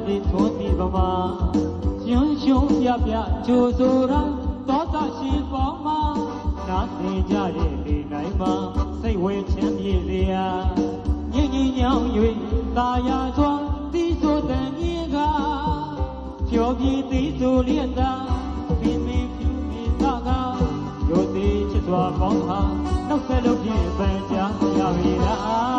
တိသွန်တိပမာရွှွှွပြပြကြိုဆိုတာသောတာရှင်ပေါင်းမှာနာသိကြတဲ့ဒီတိုင်းမှာစိတ်ဝေချမ်းမြေစရာညင်ညင်ညောင်း၍သာယာစွာသီးဆိုတဲ့ညီကဖြောပြသီးဆိုလျက်သာပြင်းပြင်းဖြူပြသားကရိုသေချစ်စွာပေါင်းဟာနောက်ဆက်လို့ဖြင့်ပန်းချရပြီလား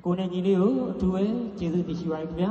ကိုနဲ့ညီလေးကိုအထူးပဲကျေးဇူးတင်ရှိပါရခင်ဗျာ